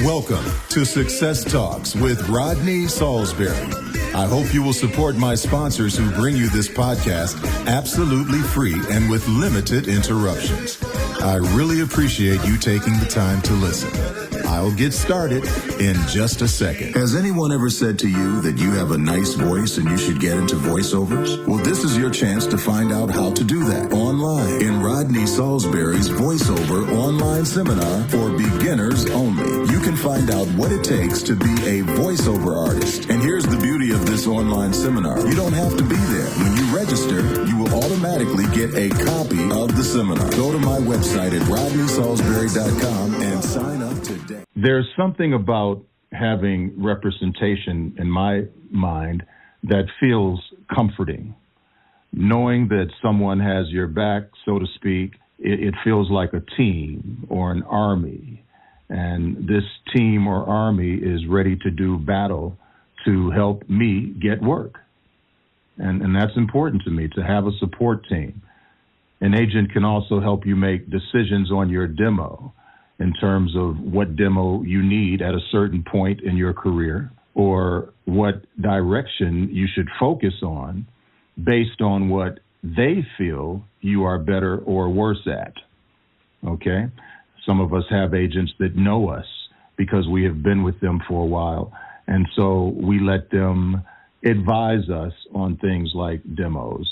Welcome to Success Talks with Rodney Saulsberry. I hope you will support my sponsors who bring you this podcast absolutely free and with limited interruptions. I really appreciate you taking the time to listen. I'll get started in just a second. Has anyone ever said to you that you have a nice voice and you should get into voiceovers? Well, this is your chance to find out how to do that online in Rodney Saulsberry's Voiceover online seminar for beginners only. You can find out what it takes to be a voiceover artist. And here's the beauty of this online seminar. You don't have to be there. When you register, you will automatically get a copy of the seminar. Go to my website at rodneysaulsberry.com and sign up today. There's something about having representation in my mind that feels comforting. Knowing that someone has your back, so to speak, it feels like a team or an army. And this team or army is ready to do battle to help me get work. And that's important to me, to have a support team. An agent can also help you make decisions on your demo in terms of what demo you need at a certain point in your career or what direction you should focus on based on what they feel you are better or worse at. Okay? Some of us have agents that know us because we have been with them for a while, and so we let them advise us on things like demos.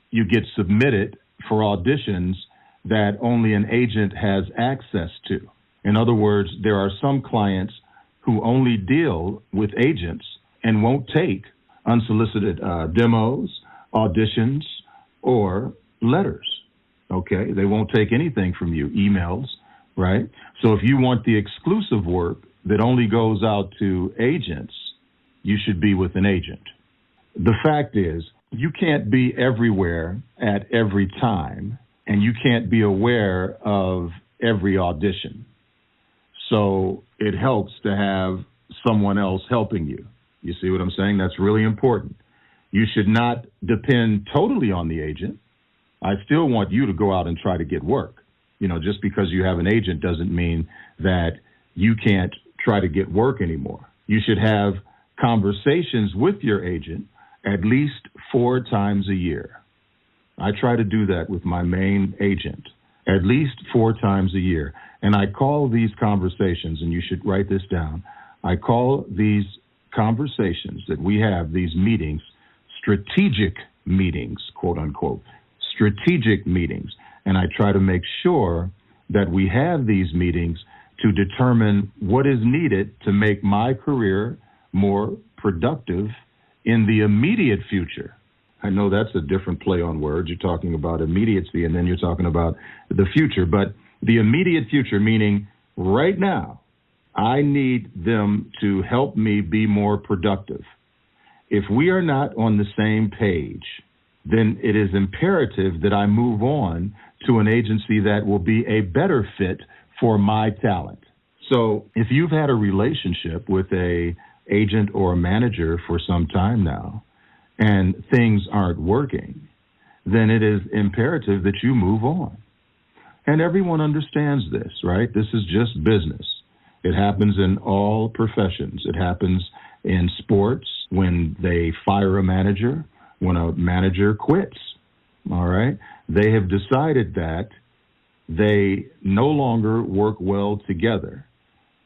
You get submitted for auditions that only an agent has access to. In other words, there are some clients who only deal with agents and won't take unsolicited demos, auditions, or letters. Okay? They won't take anything from you, emails, right? So if you want the exclusive work that only goes out to agents, you should be with an agent. The fact is, you can't be everywhere at every time, and you can't be aware of every audition. So it helps to have someone else helping you. You see what I'm saying? That's really important. You should not depend totally on the agent. I still want you to go out and try to get work. You know, just because you have an agent doesn't mean that you can't try to get work anymore. You should have conversations with your agent at least 4 times a year. I try to do that with my main agent, at least 4 times a year. And I call these conversations, and you should write this down, I call these conversations that we have, these meetings, strategic meetings, quote unquote, strategic meetings. And I try to make sure that we have these meetings to determine what is needed to make my career more productive in the immediate future. I know that's a different play on words. You're talking about immediacy, and then you're talking about the future. But the immediate future, meaning right now, I need them to help me be more productive. If we are not on the same page, then it is imperative that I move on to an agency that will be a better fit for my talent. So if you've had a relationship with a agent or a manager for some time now, and things aren't working, then it is imperative that you move on. And everyone understands this, right? This is just business. It happens in all professions. It happens in sports when they fire a manager, when a manager quits, all right? They have decided that they no longer work well together,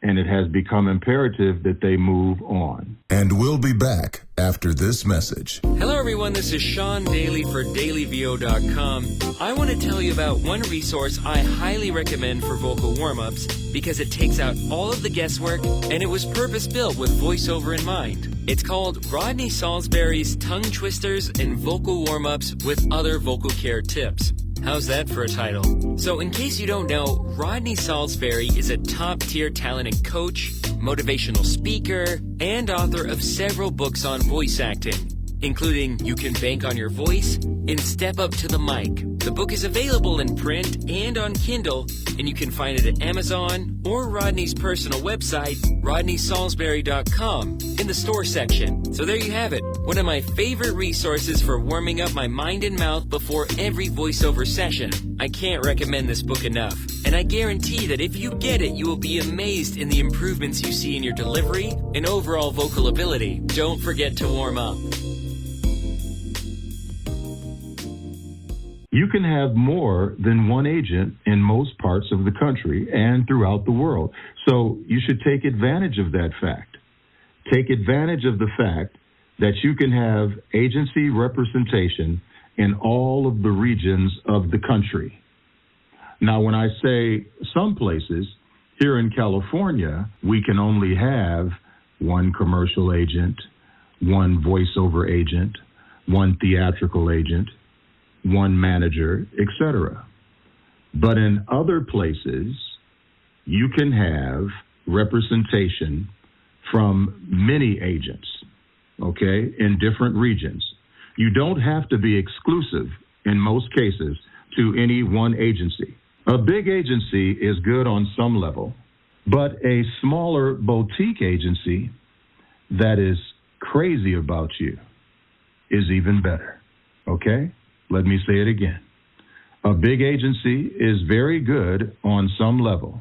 and it has become imperative that they move on. And we'll be back after this message. Hello, everyone. This is Sean Daly for DailyVO.com. I want to tell you about one resource I highly recommend for vocal warm-ups because it takes out all of the guesswork and it was purpose-built with voiceover in mind. It's called Rodney Saulsberry's Tongue Twisters and Vocal Warm-Ups with Other Vocal Care Tips. How's that for a title? So in case you don't know, Rodney Saulsberry is a top-tier talented coach, motivational speaker, and author of several books on voice acting, including You Can Bank on Your Voice and Step Up to the Mic, The book is available in print and on Kindle, and you can find it at Amazon or Rodney's personal website, rodneysaulsberry.com, in the store section. So there you have it, one of my favorite resources for warming up my mind and mouth before every voiceover session. I can't recommend this book enough, and I guarantee that if you get it, you will be amazed in the improvements you see in your delivery and overall vocal ability. Don't forget to warm up. You can have more than one agent in most parts of the country and throughout the world. So you should take advantage of that fact. Take advantage of the fact that you can have agency representation in all of the regions of the country. Now, when I say some places, here in California, we can only have one commercial agent, one voiceover agent, one theatrical agent, one manager, etc. But in other places, you can have representation from many agents, okay, in different regions. You don't have to be exclusive in most cases to any one agency. A big agency is good on some level, but a smaller boutique agency that is crazy about you is even better, okay? Let me say it again. A big agency is very good on some level,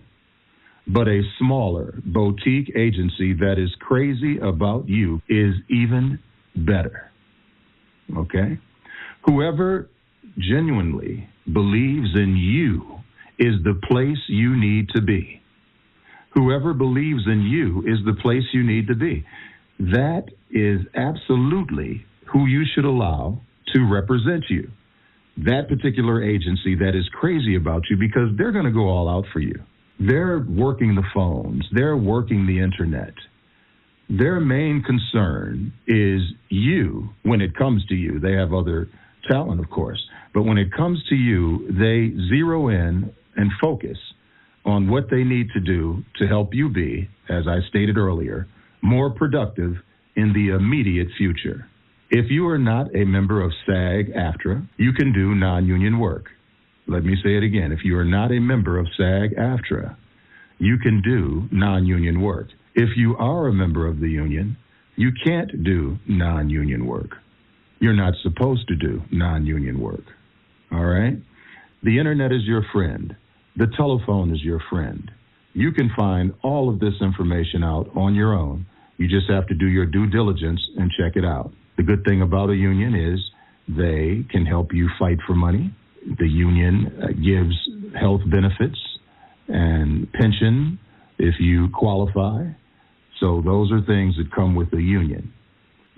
but a smaller boutique agency that is crazy about you is even better. Okay? Whoever genuinely believes in you is the place you need to be. Whoever believes in you is the place you need to be. That is absolutely who you should allow to represent you. That particular agency that is crazy about you, because they're going to go all out for you. They're working the phones. They're working the internet. Their main concern is you when it comes to you. They have other talent, of course. But when it comes to you, they zero in and focus on what they need to do to help you be, as I stated earlier, more productive in the immediate future. If you are not a member of SAG-AFTRA, you can do non-union work. Let me say it again. If you are not a member of SAG-AFTRA, you can do non-union work. If you are a member of the union, you can't do non-union work. You're not supposed to do non-union work. All right? The internet is your friend. The telephone is your friend. You can find all of this information out on your own. You just have to do your due diligence and check it out. The good thing about a union is they can help you fight for money. The union gives health benefits and pension if you qualify. So those are things that come with a union.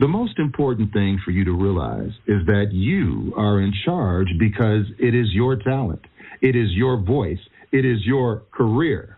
The most important thing for you to realize is that you are in charge because it is your talent. It is your voice. It is your career.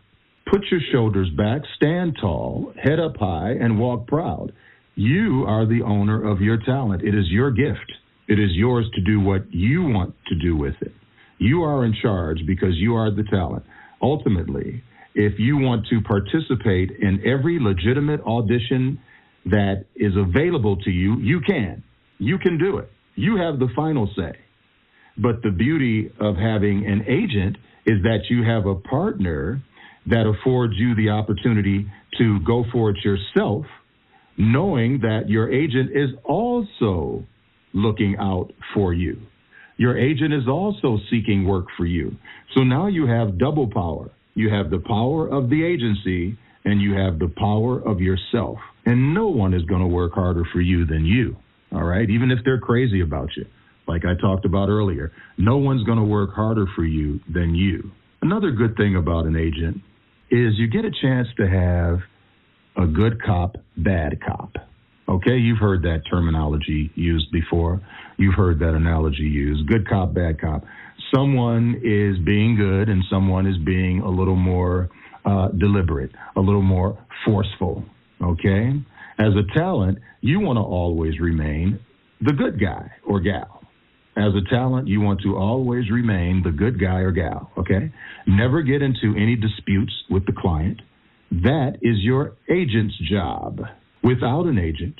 Put your shoulders back, stand tall, head up high, and walk proud. You are the owner of your talent. It is your gift. It is yours to do what you want to do with it. You are in charge because you are the talent. Ultimately, if you want to participate in every legitimate audition that is available to you, you can. You can do it. You have the final say. But the beauty of having an agent is that you have a partner that affords you the opportunity to go for it yourself, knowing that your agent is also looking out for you. Your agent is also seeking work for you. So now you have double power. You have the power of the agency and you have the power of yourself. And no one is going to work harder for you than you, all right? Even if they're crazy about you. Like I talked about earlier, no one's going to work harder for you than you. Another good thing about an agent is you get a chance to have a good cop, bad cop. Okay, you've heard that terminology used before. You've heard that analogy used. Good cop, bad cop. Someone is being good and someone is being a little more deliberate, a little more forceful. Okay? As a talent, you want to always remain the good guy or gal. As a talent, you want to always remain the good guy or gal, okay? Never get into any disputes with the client. That is your agent's job. Without an agent,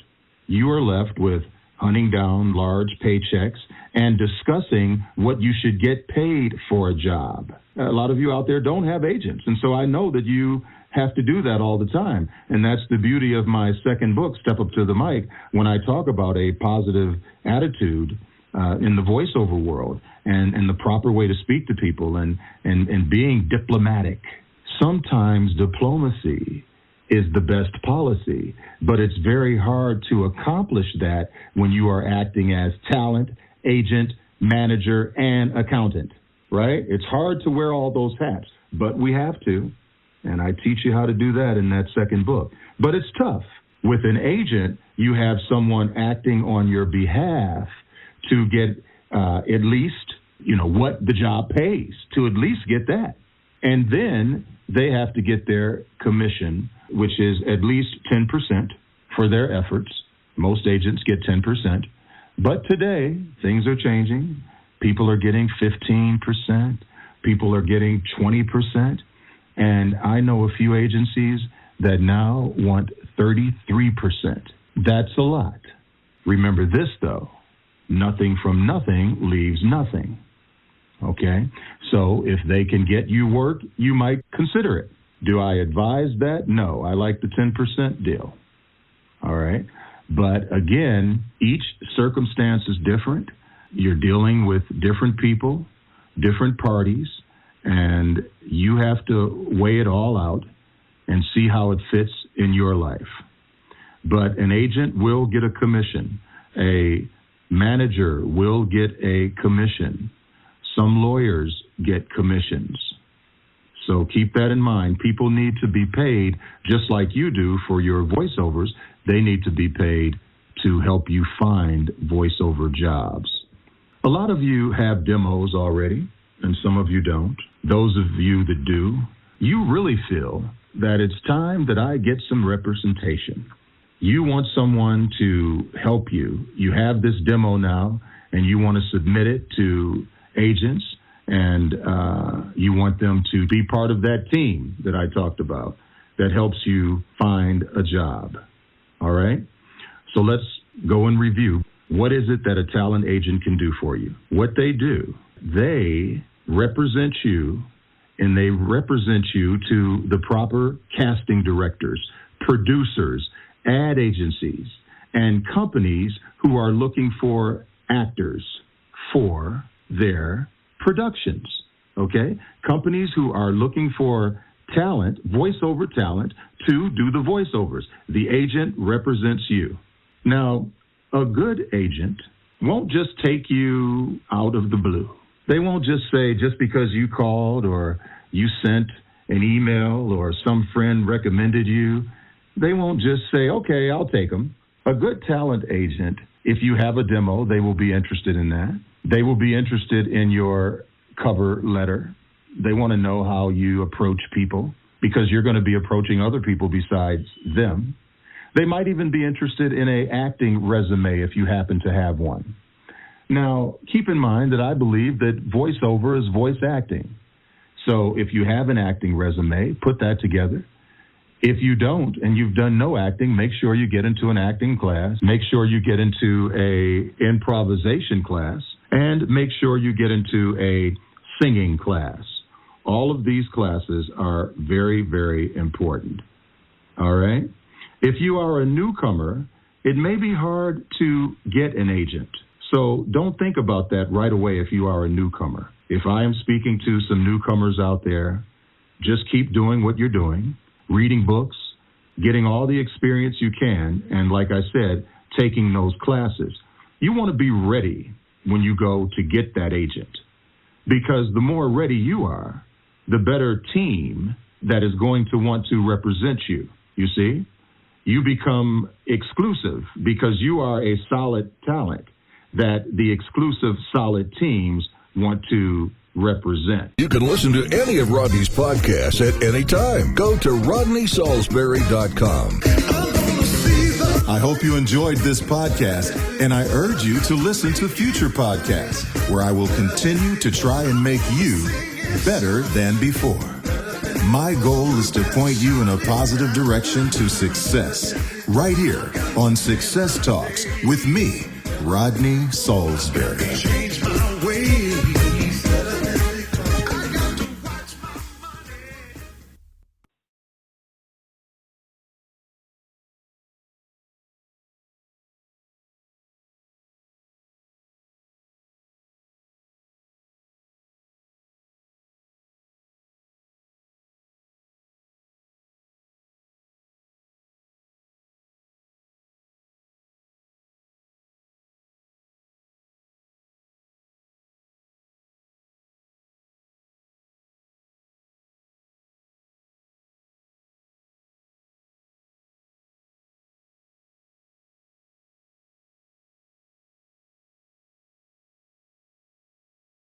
you are left with hunting down large paychecks and discussing what you should get paid for a job. A lot of you out there don't have agents, and so I know that you have to do that all the time. And that's the beauty of my second book, Step Up to the Mic, when I talk about a positive attitude in the voiceover world and the proper way to speak to people and being diplomatic. Sometimes diplomacy is the best policy, but it's very hard to accomplish that when you are acting as talent, agent, manager, and accountant, right? It's hard to wear all those hats, but we have to, and I teach you how to do that in that second book. But it's tough. With an agent, you have someone acting on your behalf to get at least, what the job pays, to at least get that. And then they have to get their commission, which is at least 10% for their efforts. Most agents get 10%. But today, things are changing. People are getting 15%. People are getting 20%. And I know a few agencies that now want 33%. That's a lot. Remember this, though. Nothing from nothing leaves nothing. Okay? So if they can get you work, you might consider it. Do I advise that? No. I like the 10% deal. All right? But again, each circumstance is different. You're dealing with different people, different parties, and you have to weigh it all out and see how it fits in your life. But an agent will get a commission. A manager will get a commission. Some lawyers get commissions. So keep that in mind. People need to be paid just like you do for your voiceovers. They need to be paid to help you find voiceover jobs. A lot of you have demos already, and some of you don't. Those of you that do, you really feel that it's time that I get some representation. You want someone to help you. You have this demo now, and you want to submit it to agents, and you want them to be part of that team that I talked about that helps you find a job. All right? So let's go and review. What is it that a talent agent can do for you? What they do, they represent you, and they represent you to the proper casting directors, producers, ad agencies, and companies who are looking for actors for their productions, okay? Companies who are looking for talent, voiceover talent, to do the voiceovers. The agent represents you. Now, a good agent won't just take you out of the blue. They won't just say, just because you called or you sent an email or some friend recommended you, they won't just say, okay, I'll take them. A good talent agent, if you have a demo, they will be interested in that. They will be interested in your cover letter. They want to know how you approach people because you're going to be approaching other people besides them. They might even be interested in an acting resume if you happen to have one. Now, keep in mind that I believe that voiceover is voice acting. So if you have an acting resume, put that together. If you don't and you've done no acting, make sure you get into an acting class. Make sure you get into a improvisation class. And make sure you get into a singing class. All of these classes are very, very important. All right? If you are a newcomer, it may be hard to get an agent. So don't think about that right away if you are a newcomer. If I am speaking to some newcomers out there, just keep doing what you're doing, reading books, getting all the experience you can, and like I said, taking those classes. You want to be ready when you go to get that agent, because the more ready you are, the better team that is going to want to represent you. You see, you become exclusive because you are a solid talent that the exclusive solid teams want to represent. You can listen to any of Rodney's podcasts at any time. Go to RodneySaulsberry.com. I hope you enjoyed this podcast, and I urge you to listen to future podcasts where I will continue to try and make you better than before. My goal is to point you in a positive direction to success right here on Success Talks with me, Rodney Saulsberry.